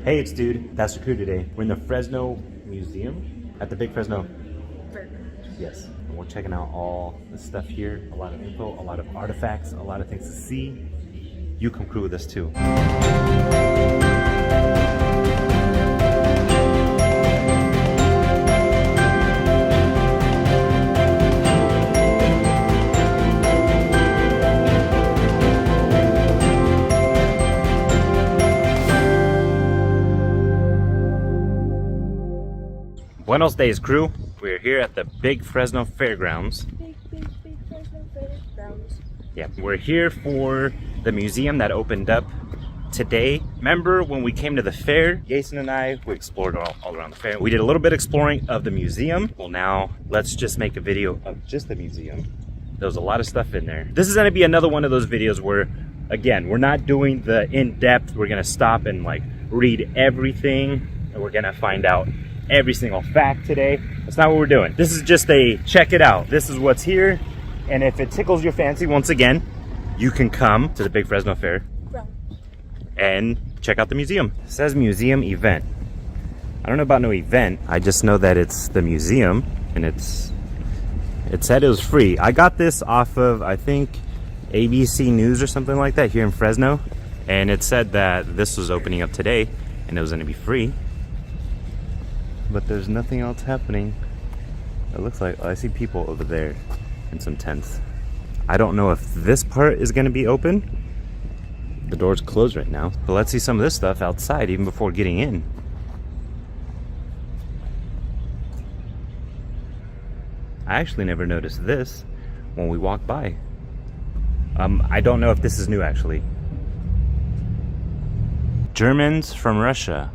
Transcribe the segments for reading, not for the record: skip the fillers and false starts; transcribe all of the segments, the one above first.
Hey, it's Dude. That's the crew today. We're in the Fresno Museum at the big Fresno. Yes. And we're checking out all the stuff here. A lot of info, a lot of artifacts, a lot of things to see. You come crew with us too. Buenos days, crew. We're here at the big Fresno Fairgrounds. Big Fresno Fairgrounds. Yeah, we're here for the museum that opened up today. Remember when we came to the fair? Jason and I, we explored all around the fair. We did a little bit of exploring of the museum. Well, now let's just make a video of just the museum. There was a lot of stuff in there. This is gonna be another one of those videos where, again, we're not doing the in-depth. We're gonna stop and like read everything, and we're gonna find out every single fact today. That's not what we're doing. This is just a check it out. This is what's here, and if it tickles your fancy, once again, you can come to the big Fresno Fair and check out the museum. It says museum event. I don't know about no event. I just know that it's the museum, and it said it was free. I got this off of, I think, ABC News or something like that here in Fresno, and it said that this was opening up today and it was going to be free. But there's nothing else happening. It looks like, I see people over there in some tents. I don't know if this part is gonna be open. The door's closed right now. But let's see some of this stuff outside even before getting in. I actually never noticed this when we walked by. I don't know if this is new actually. Germans from Russia.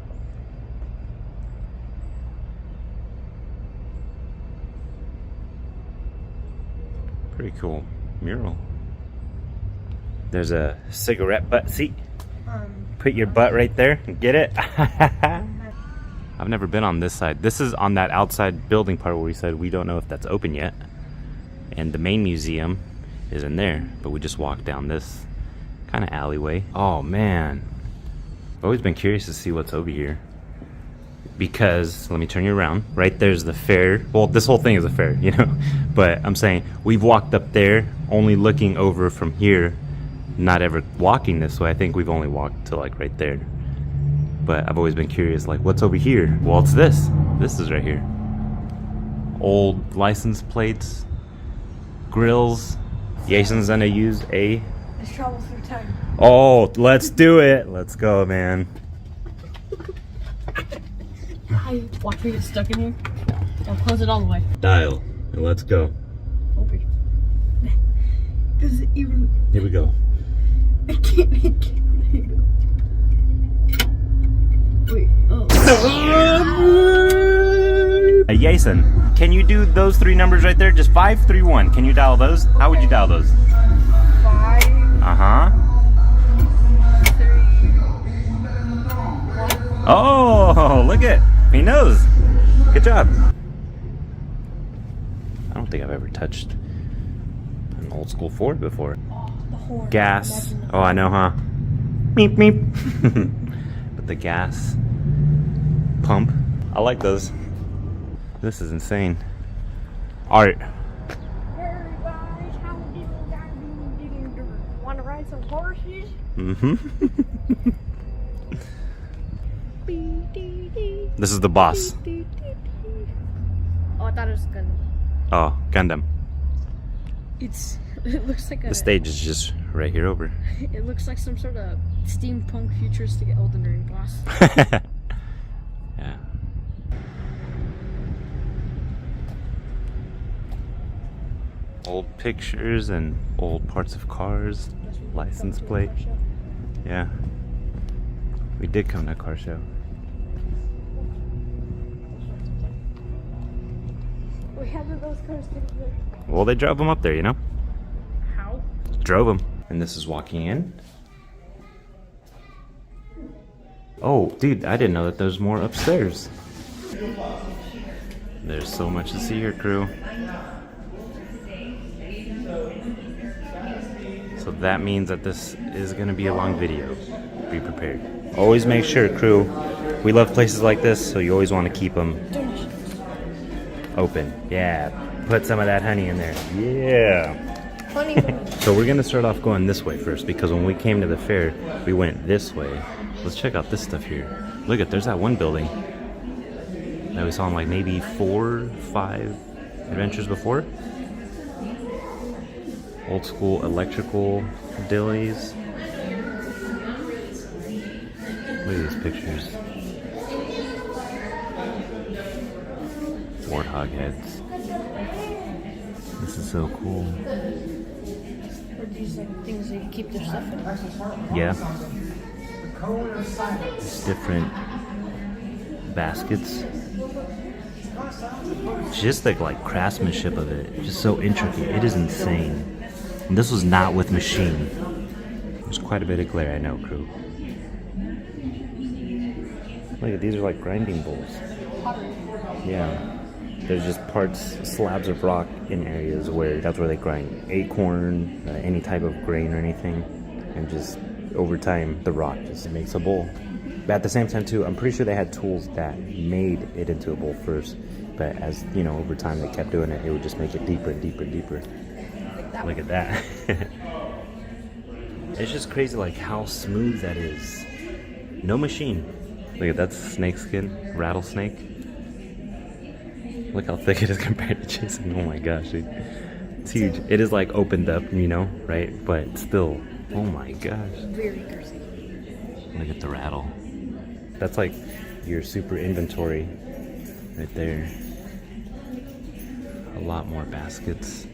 Pretty cool mural. There's a cigarette butt seat. Put your butt right there and get it. I've never been on this side. This is on that outside building part where we said we don't know if that's open yet. And the main museum is in there, but we just walked down this kind of alleyway. Oh man, I've always been curious to see what's over here. Because, let me turn you around. Right there's the fair. Well, this whole thing is a fair, you know? But I'm saying, we've walked up there, only looking over from here, not ever walking this way. I think we've only walked to like right there. But I've always been curious, like, what's over here? Well, it's this. This is right here. Old license plates, grills. Jason's gonna use a... Let's travel through time. Oh, let's do it. Let's go, man. Watch me get stuck in here. I'll close it all the way. Dial, and let's go. Open. Does it even... Here we go. I can't make it. Wait, oh. Jason, can you do those three numbers right there? Just 531. Can you dial those? How would you dial those? 5. Uh-huh. 3. 1. Oh, look at, he knows. Good job. I don't think I've ever touched an old school Ford before. Oh, the horn. Gas. Oh, I know, huh? Meep, meep. But the gas pump. I like those. This is insane. Art. Hey guys, how do you want to ride some horses? Mm-hmm. This is the boss. Oh, I thought it was Gundam. Oh, Gundam. It looks like The stage is just right here over. It looks like some sort of steampunk futuristic Elden Ring boss. Yeah. Old pictures and old parts of cars, license plate. Yeah. We did come to a car show. We had those cars together. Well, they drove them up there, you know? How? Drove them. And this is walking in. Oh, dude, I didn't know that there's more upstairs. There's so much to see here, crew. So that means that this is gonna be a long video. Be prepared. Always make sure, crew, We love places like this, so you always want to keep them open. Yeah, put some of that honey in there. Yeah. Honey. So we're gonna start off going this way first, because when we came to the fair, we went this way. Let's check out this stuff here. Look at, there's that one building that we saw in like maybe 4, 5 adventures before. Old school electrical dillies. Look at these pictures. Warthog heads. This is so cool. Are these like things that you keep their stuff in? Yeah. It's different baskets. Just the like craftsmanship of it, just so intricate. It is insane. And this was not with machine. There's quite a bit of glare, I know, crew. Look at these are like grinding bowls. Yeah. There's just parts, slabs of rock in areas where that's where they grind acorn, any type of grain or anything, and just over time the rock just makes a bowl. But at the same time too, I'm pretty sure they had tools that made it into a bowl first, but as you know, over time they kept doing it, it would just make it deeper and deeper and deeper. Look at that. It's just crazy like how smooth that is. No machine. Look at that snake skin, rattlesnake. Look how thick it is compared to Jason. Oh my gosh, dude. It's huge. It is like opened up, you know, right? But still, oh my gosh. Very greasy. Look at the rattle. That's like your super inventory right there. A lot more baskets.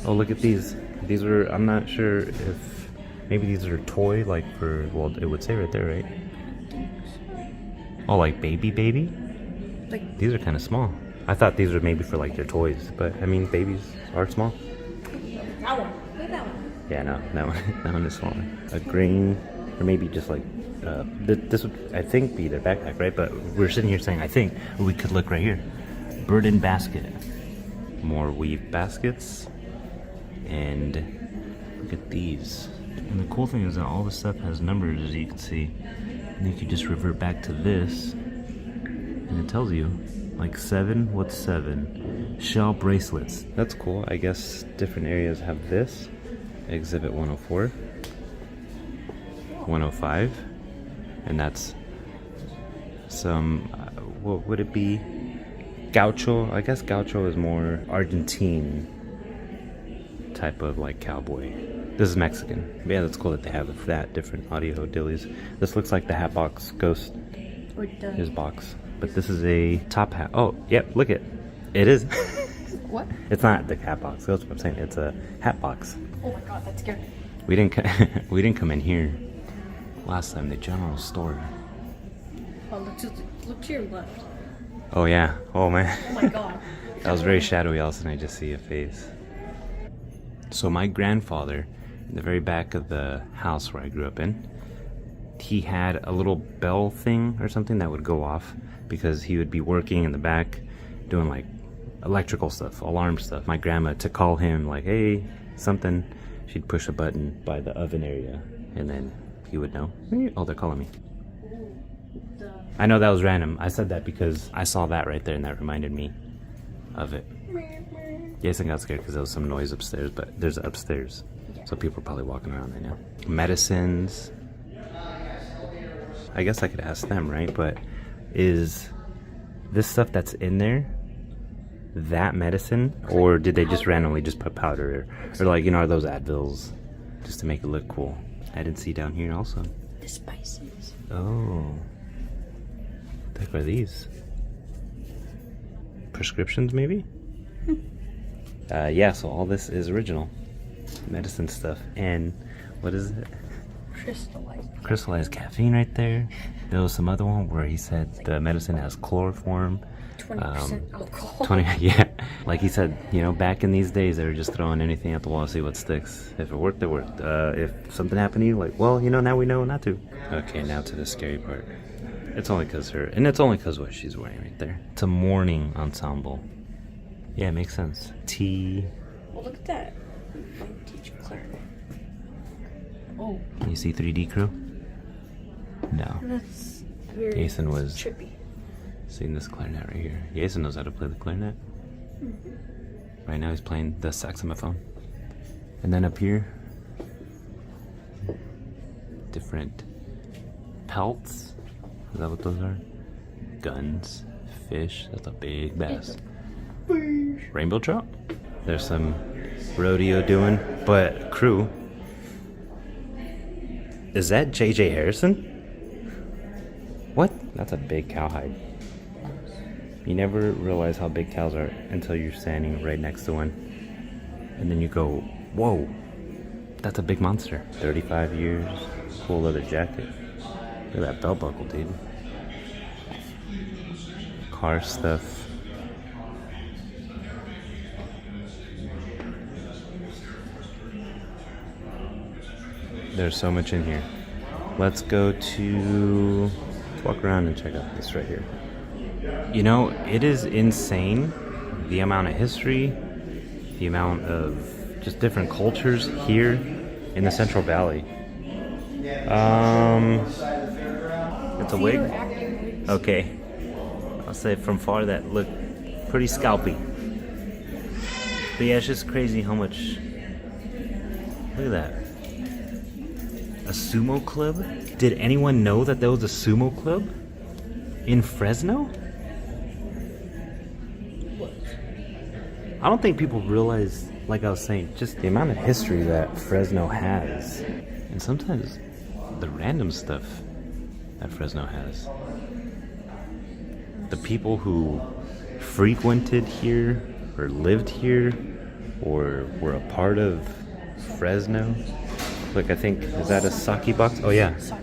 Oh, look at these. These are, I'm not sure if, maybe these are toy, like for, well, it would say right there, right? Oh, like baby? Like, these are kind of small. I thought these were maybe for like their toys, but I mean, babies are small. that one. Look at that one. Yeah, no, that one is smaller. A green, or maybe just like, this would, I think, be their backpack, right? But we're sitting here saying, I think, we could look right here. Burden basket. More weave baskets. And look at these. And the cool thing is that all the stuff has numbers, as you can see. And you can just revert back to this, and it tells you, like 7, what's 7? Shell bracelets. That's cool. I guess different areas have this. Exhibit 104. 105. And that's some, what would it be? Gaucho. I guess gaucho is more Argentine type of like cowboy. This is Mexican. Yeah, that's cool that they have that different audio dillies. This looks like the Hatbox Ghost. His box. But this is a top hat. Oh, yep, look it. It is. What? It's not the Hatbox Ghost, but I'm saying it's a hat box. Oh my god, that scared me. We didn't come in here last time, the general store. Oh, look to your left. Oh yeah. Oh man. Oh my god. That was very shadowy. All of a sudden I just see a face. So my grandfather, in the very back of the house where I grew up in, he had a little bell thing or something that would go off because he would be working in the back doing like electrical stuff, alarm stuff. My grandma, to call him like, hey, something, she'd push a button by the oven area and then he would know. Oh, they're calling me. I know that was random. I said that because I saw that right there and that reminded me of it. Jason got scared because there was some noise upstairs, but there's upstairs. So people are probably walking around right now. Medicines. I guess I could ask them, right? But is this stuff that's in there that medicine? Or did they just randomly just put powder? Or like, you know, are those Advils just to make it look cool? I didn't see down here also. The spices. Oh. What the heck are these? Prescriptions, maybe? Yeah, so all this is original medicine stuff. And what is it? Crystallized caffeine right there. There was some other one where he said the medicine has chloroform. 20% alcohol. 20, yeah. Like he said, you know, back in these days, they were just throwing anything at the wall to see what sticks. If it worked, it worked. If something happened to you, like, well, you know, now we know not to. Okay, now to the scary part. It's only because what she's wearing right there. It's a morning ensemble. Yeah, it makes sense. Tea. Well, look at that. From Teacher Claire. Oh. Can you see 3D crew? No. That's very Jason was trippy. seeing this clarinet right here. Jason knows how to play the clarinet. Right now he's playing the saxophone. And then up here, different pelts. Is that what those are? Guns, fish. That's a big bass. Rainbow trout. There's some rodeo doing, but crew. Is that JJ Harrison? What? That's a big cowhide. You never realize how big cows are until you're standing right next to one. And then you go, whoa, that's a big monster. 35 years, cool leather jacket. Look at that belt buckle, dude. Car stuff. There's so much in here. Let's go to, let's walk around and check out this right here. You know, it is insane the amount of history, the amount of just different cultures here in the Central Valley. It's a wig? Okay. I'll say from far that looked pretty scalpy. But yeah, it's just crazy how much, look at that. A sumo club? Did anyone know that there was a sumo club in Fresno? I don't think people realize, like I was saying, just the amount of history that Fresno has. And sometimes the random stuff that Fresno has. The people who frequented here, or lived here, or were a part of Fresno. Look, I think, is that a sake box? Oh yeah. Sake.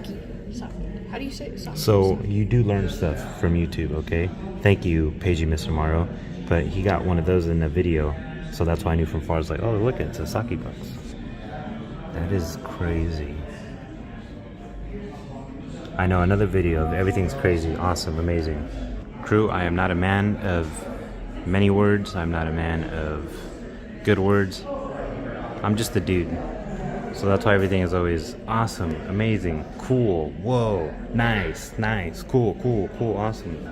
How do you say it? Sake. So you do learn stuff from YouTube, okay? Thank you, Pagey Mr. Morrow. But he got one of those in the video, so that's why I knew from far. I was like, oh, look, it's a sake box. That is crazy. I know, another video of everything's crazy, awesome, amazing. Crew, I am not a man of many words. I'm not a man of good words. I'm just a dude. So that's why everything is always awesome, amazing, cool, whoa, nice, nice, cool, cool, cool, awesome.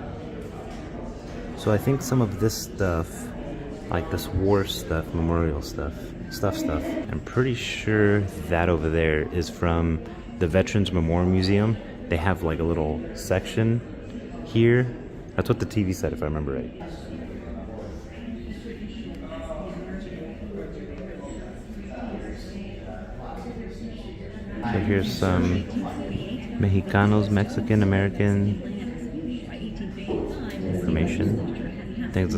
So I think some of this stuff, like this war stuff, memorial stuff, I'm pretty sure that over there is from the Veterans Memorial Museum. They have like a little section here. That's what the TV said, if I remember right. So here's some Mexicanos, Mexican American information. I think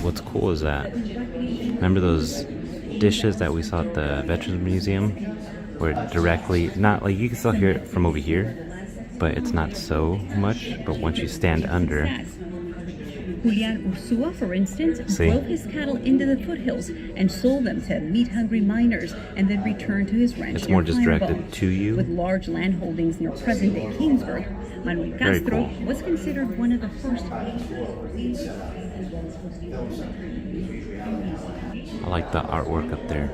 what's cool is that, remember those dishes that we saw at the Veterans Museum? Where directly, not like you can still hear it from over here, but it's not so much. But once you stand under, Julian Ursua, for instance, see? drove his cattle into the foothills and sold them to meat-hungry miners, and then returned to his ranch. It's more near just Fireball. directed to you. With large land holdings near present-day Kingsburg, Manuel Very Castro cool. was considered one of the first. I like the artwork up there.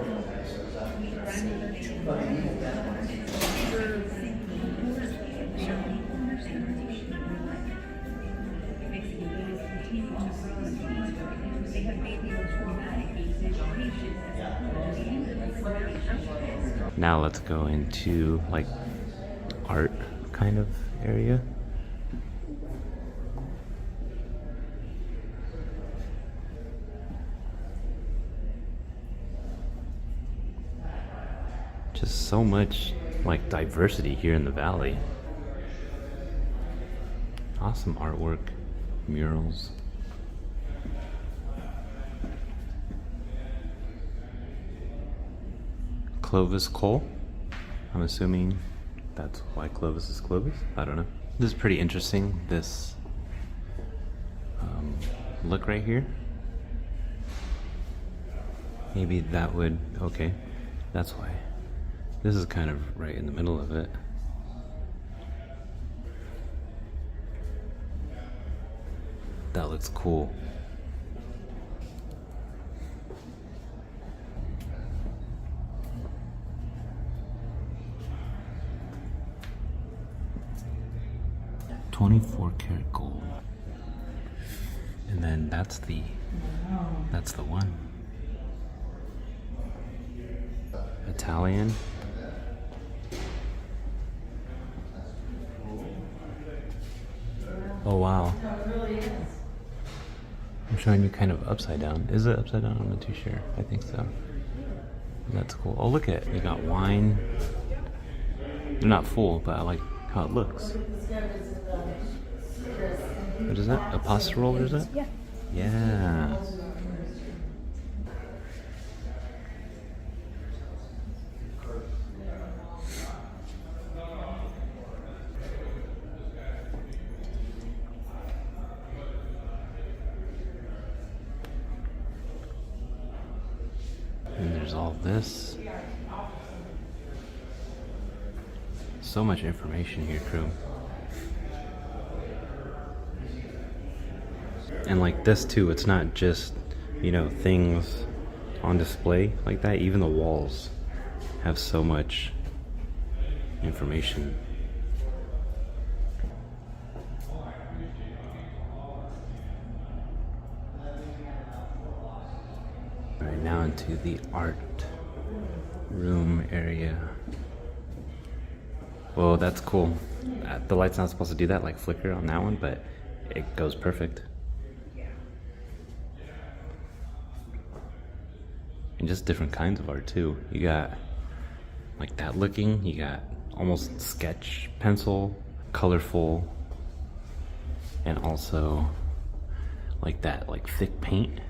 Now let's go into like art kind of area. Just so much like diversity here in the valley. Awesome artwork, murals. Clovis Cole. I'm assuming that's why Clovis is Clovis. I don't know. This is pretty interesting. This look right here. Maybe that would, okay. That's why. This is kind of right in the middle of it. That looks cool. 24 karat gold. And then that's the one. Italian. Oh wow. I'm showing you kind of upside down. Is it upside down? I'm not too sure. I think so. That's cool. Oh, look at it. You got wine. They're not full, but I like how it looks. What is that? A pasta roller, is it? Yeah. Yeah. And there's all this. So much information here, crew. And like this too, it's not just, you know, things on display like that. Even the walls have so much information. Alright, now into the art room area. Whoa, that's cool. The light's not supposed to do that, like flicker on that one, but it goes perfect. And just different kinds of art too. You got like that looking, you got almost sketch pencil, colorful, and also like that, like thick paint,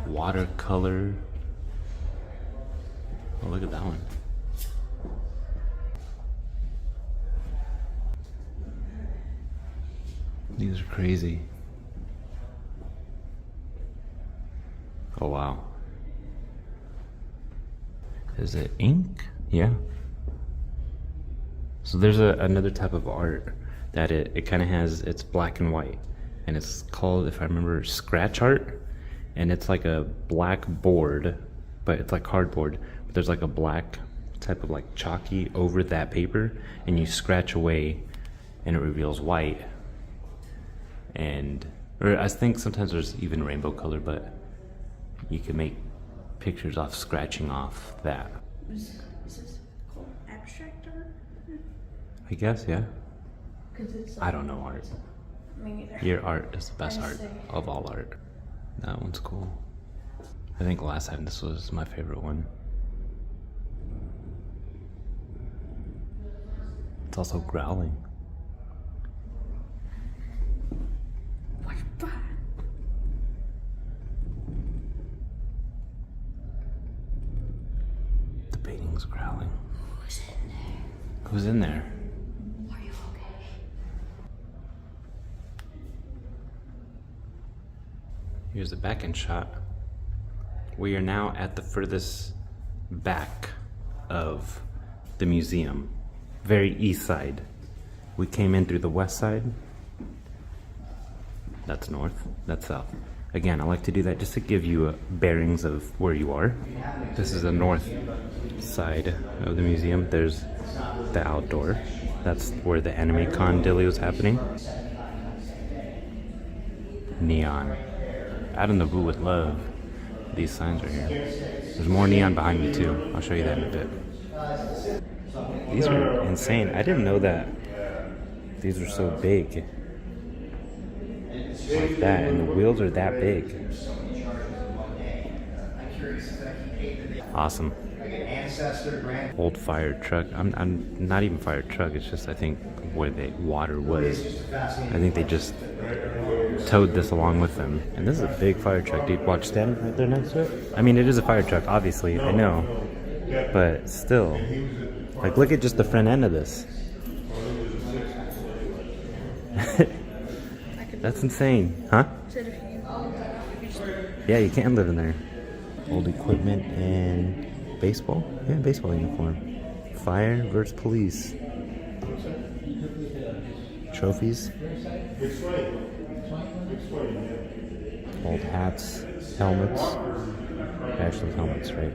watercolor. Oh, look at that one. These are crazy. Oh wow. Is it ink? Yeah. So there's another type of art that it kind of has, it's black and white. And it's called, if I remember, scratch art. And it's like a black board, but it's like cardboard. But there's like a black type of like chalky over that paper. And you scratch away and it reveals white. And, or I think sometimes there's even rainbow color, but you can make pictures off scratching off that. Is this called abstract art? I guess, yeah. It's I don't know art. me neither. Your art is the best I art see. of all art. That one's cool. I think last time this was my favorite one. It's also growling. What's that? The painting's growling. Who's in there? Who's in there? Are you okay? Here's the back end shot. We are now at the furthest back of the museum. Very east side. We came in through the west side. That's north, that's south. Again, I like to do that just to give you bearings of where you are. This is the north side of the museum. There's the outdoor. That's where the anime con dilly was happening. Neon. Adam the Boo would love these signs right here. There's more neon behind me too. I'll show you that in a bit. These are insane. I didn't know that these are so big. Like that, and the wheels are that big. Awesome. Old fire truck. I'm not even fire truck. It's just I think where the water was. I think they just towed this along with them. And this is a big fire truck, dude. Watch, standing right there next to it. I mean, it is a fire truck, obviously. I know, but still, like, look at just the front end of this. That's insane, huh? Yeah, you can live in there. Old equipment and baseball. Yeah, baseball uniform. Fire versus police. Trophies. Old hats, helmets. Actually, helmets, right?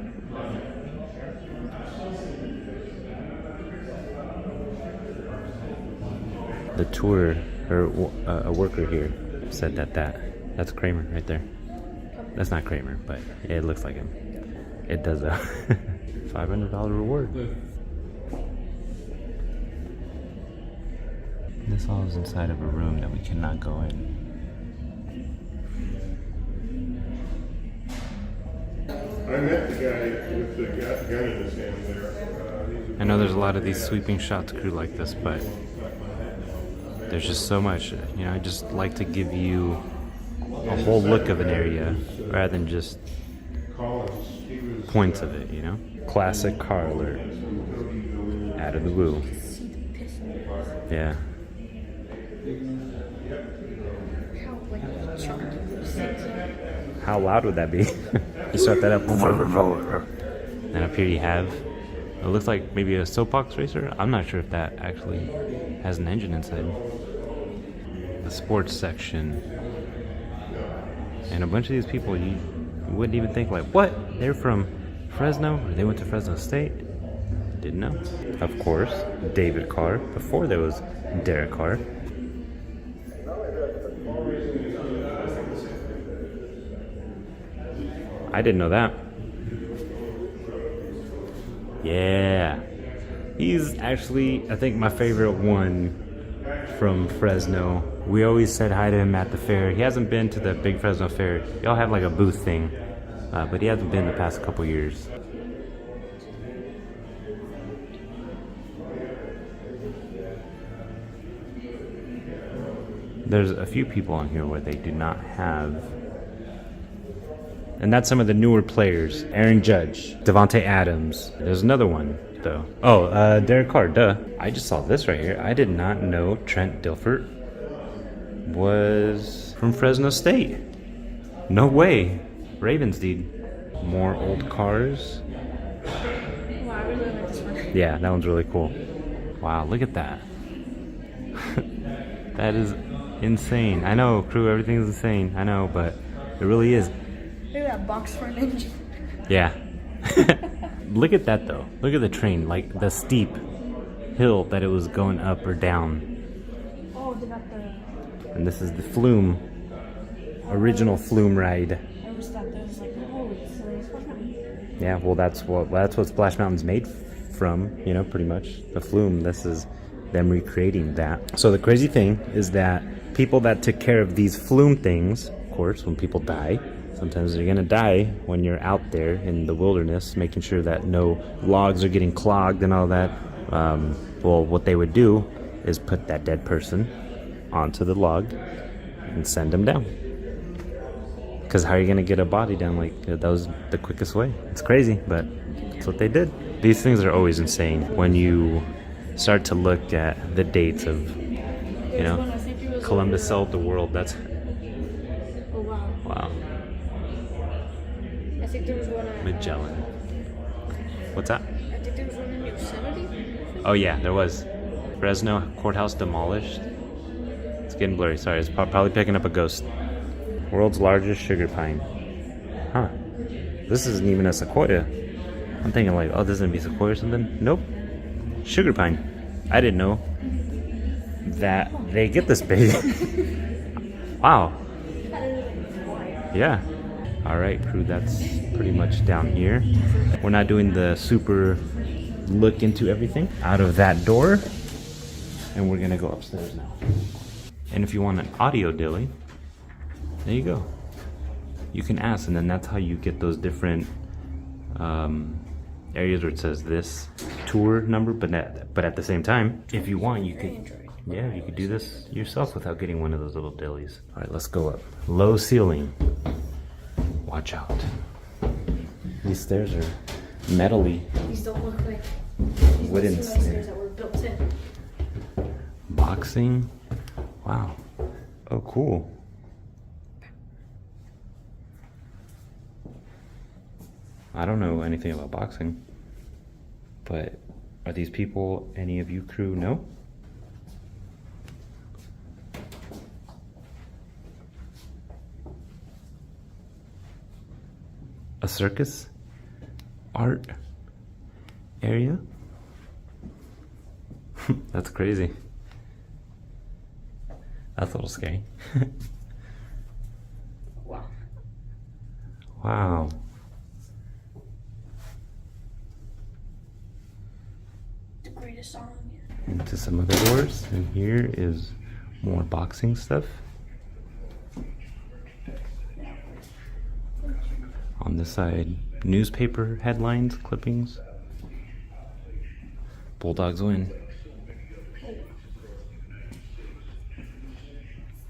The tour, or a worker here said that's Kramer right there. That's not Kramer, but it looks like him. It does though. $500 reward. This all is inside of a room that we cannot go in. I met the guy with the gun in his hand there. I know there's a lot of these sweeping shots crew like this, but there's just so much. You know, I just like to give you a whole look of an area rather than just points of it, you know? Classic car alert. Out of the woo. Yeah. How loud would that be? You start that up. And up here you have, it looks like maybe a soapbox racer. I'm not sure if that actually has an engine inside. The sports section. And a bunch of these people you wouldn't even think like, what? They're from Fresno? Or they went to Fresno State? Didn't know. Of course, David Carr, before there was Derek Carr. I didn't know that. Yeah. He's actually, I think, my favorite one from Fresno. We always said hi to him at the fair. He hasn't been to the big Fresno fair. Y'all have like a booth thing, but he hasn't been the past couple years. There's a few people on here where they do not have. And that's some of the newer players. Aaron Judge, Devontae Adams. There's another one, though. Oh, Derek Carr, duh. I just saw this right here. I did not know Trent Dilfert was from Fresno State. No way. Ravens, dude. More old cars. Wow, I really like this one. Yeah, that one's really cool. Wow, look at that. That is insane. I know, crew, everything's insane. I know, but it really is. Look at that box front engine. Yeah. Look at that though. Look at the train, like the steep hill that it was going up or down. Oh, they got the... And this is the Flume, original Flume ride. I always thought that was like, oh, it's Splash Mountain. Yeah, well that's what Splash Mountain's made from, you know, pretty much. The Flume, this is them recreating that. So the crazy thing is that people that took care of these Flume things, of course, when people die, sometimes they're gonna die when you're out there in the wilderness, making sure that no logs are getting clogged and all that. Well, what they would do is put that dead person onto the log and send them down. Because how are you gonna get a body down? Like, that was the quickest way. It's crazy, but that's what they did. These things are always insane when you start to look at the dates of, you know, Columbus solved the world. That's, Oh, wow. wow. I think there was one at... Magellan. What's that? I think there was one in Yosemite. Oh yeah, there was. Fresno courthouse demolished. It's getting blurry. Sorry, it's probably picking up a ghost. World's largest sugar pine. Huh. This isn't even a sequoia. I'm thinking like, oh, this is gonna be sequoia or something. Nope. Sugar pine. I didn't know that they get this big. Wow. Yeah. All right, crew, that's pretty much down here. We're not doing the super look into everything out of that door, and we're gonna go upstairs now. And if you want an audio dilly, there you go. You can ask, and then that's how you get those different areas where it says this tour number, but at the same time, if you want, you could, yeah, you could do this yourself without getting one of those little dillies. All right, let's go up. Low ceiling. Watch out. These stairs are metally. These don't look like Wooden stairs that were built in. Boxing. Wow. Oh, cool. I don't know anything about boxing, but are these people any of you crew know? A circus art area? That's crazy. That's a little scary. Wow. Wow. The greatest song. Into some other doors, and here is more boxing stuff. On this side, newspaper headlines, clippings. Bulldogs win.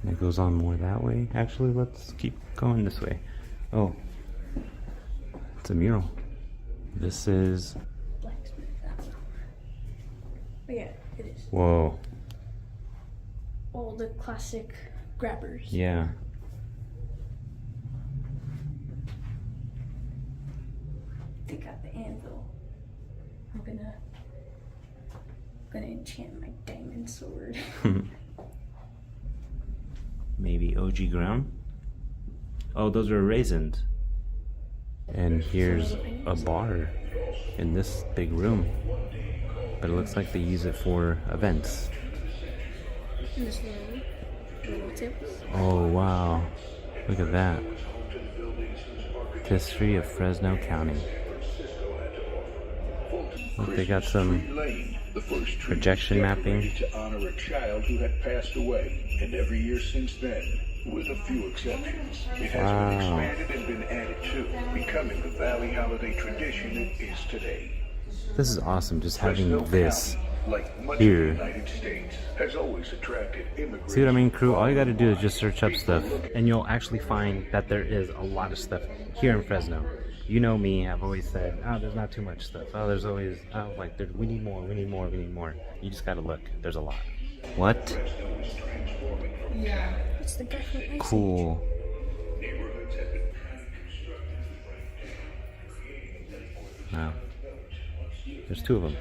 And it goes on more that way. Actually, let's keep going this way. Oh, it's a mural. This is... Blacksmith. Oh, yeah, it is. Whoa. All the classic grabbers. Yeah. They got the anvil. I'm gonna enchant my diamond sword. Maybe OG ground? Oh, those are raisins. And here's a bar in this big room. But it looks like they use it for events. And this little tips. Oh, wow. Look at that. History of Fresno County. Look, they got some projection mapping. To honor a child who had passed away, and every year since then, with a few exceptions, it has been expanded and been added to, becoming the Valley holiday tradition it is today. This is awesome, just having this like much here. of the United States, has always attracted immigrants. See what I mean, crew? All you gotta do is just search up stuff, and you'll actually find that there is a lot of stuff here in Fresno. You know me, I've always said, oh, there's not too much stuff. Oh, there's always, oh, like, we need more, we need more, we need more. You just gotta look. There's a lot. What? Yeah. It's the guy from Ice Age. Cool. Wow. There's two of them.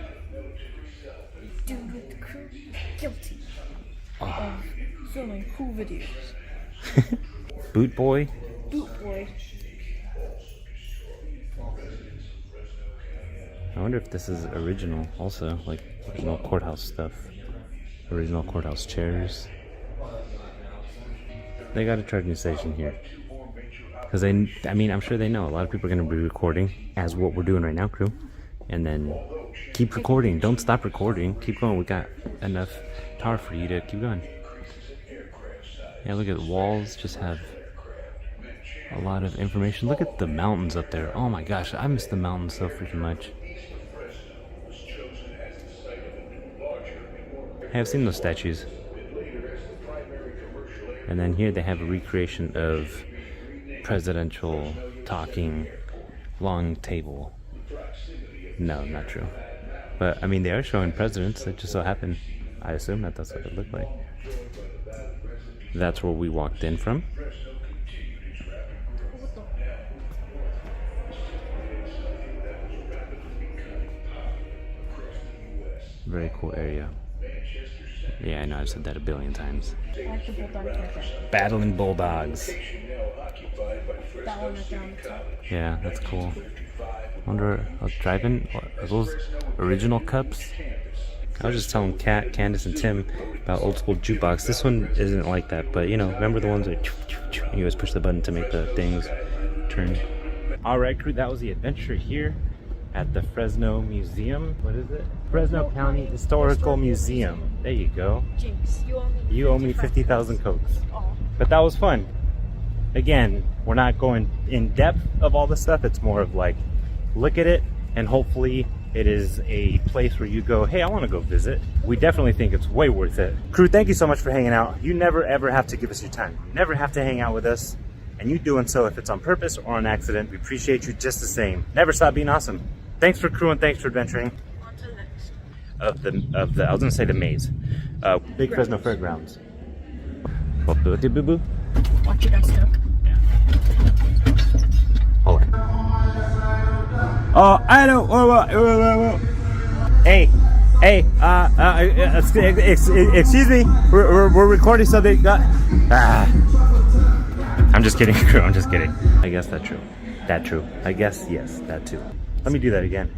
Dude with the crew guilty of filming cool videos. Boot Boy? Boot boy. I wonder if this is original also, like original courthouse stuff. Original courthouse chairs. They got a charging station here. Because I mean, I'm sure they know. A lot of people are going to be recording as what we're doing right now, crew. And then keep recording. Don't stop recording. Keep going. We got enough power for you to keep going. Yeah, look at the walls. Just have a lot of information. Look at the mountains up there. Oh my gosh, I miss the mountains so freaking much. Hey, I've seen those statues. And then here they have a recreation of presidential talking long table. No, not true. But I mean, they are showing presidents. It just so happened, I assume that that's what it looked like. That's where we walked in from. Very cool area. Yeah, I know, I've said that a billion times. I like the bulldog character. Battling bulldogs. That one right there on the top. Yeah, that's cool. Wonder, I was driving. Are those original cups? I was just telling Kat, Candace, and Tim about old school jukebox. This one isn't like that, but you know, remember the ones that you always push the button to make the things turn. All right, crew, that was the adventure here at the Fresno Museum. What is it? Fresno County Historical Museum. There you go. Jinx, You owe me 50,000 Cokes. Oh. But that was fun. Again, we're not going in depth of all this stuff. It's more of like, look at it, and hopefully it is a place where you go, hey, I want to go visit. We definitely think it's way worth it. Crew, thank you so much for hanging out. You never ever have to give us your time. You never have to hang out with us. And you doing so, if it's on purpose or on accident, we appreciate you just the same. Never stop being awesome. Thanks for crewing, thanks for adventuring. On to the next. Of the I was gonna say the maze. Big Fresno Fairgrounds. Boo-boo. Watch your guys stuck. Hold on. Oh, I don't. Whoa. Hey, excuse me. We're recording something. I'm just kidding, crew. I'm just kidding. I guess that's true. That true. I guess yes, that too. Let me do that again.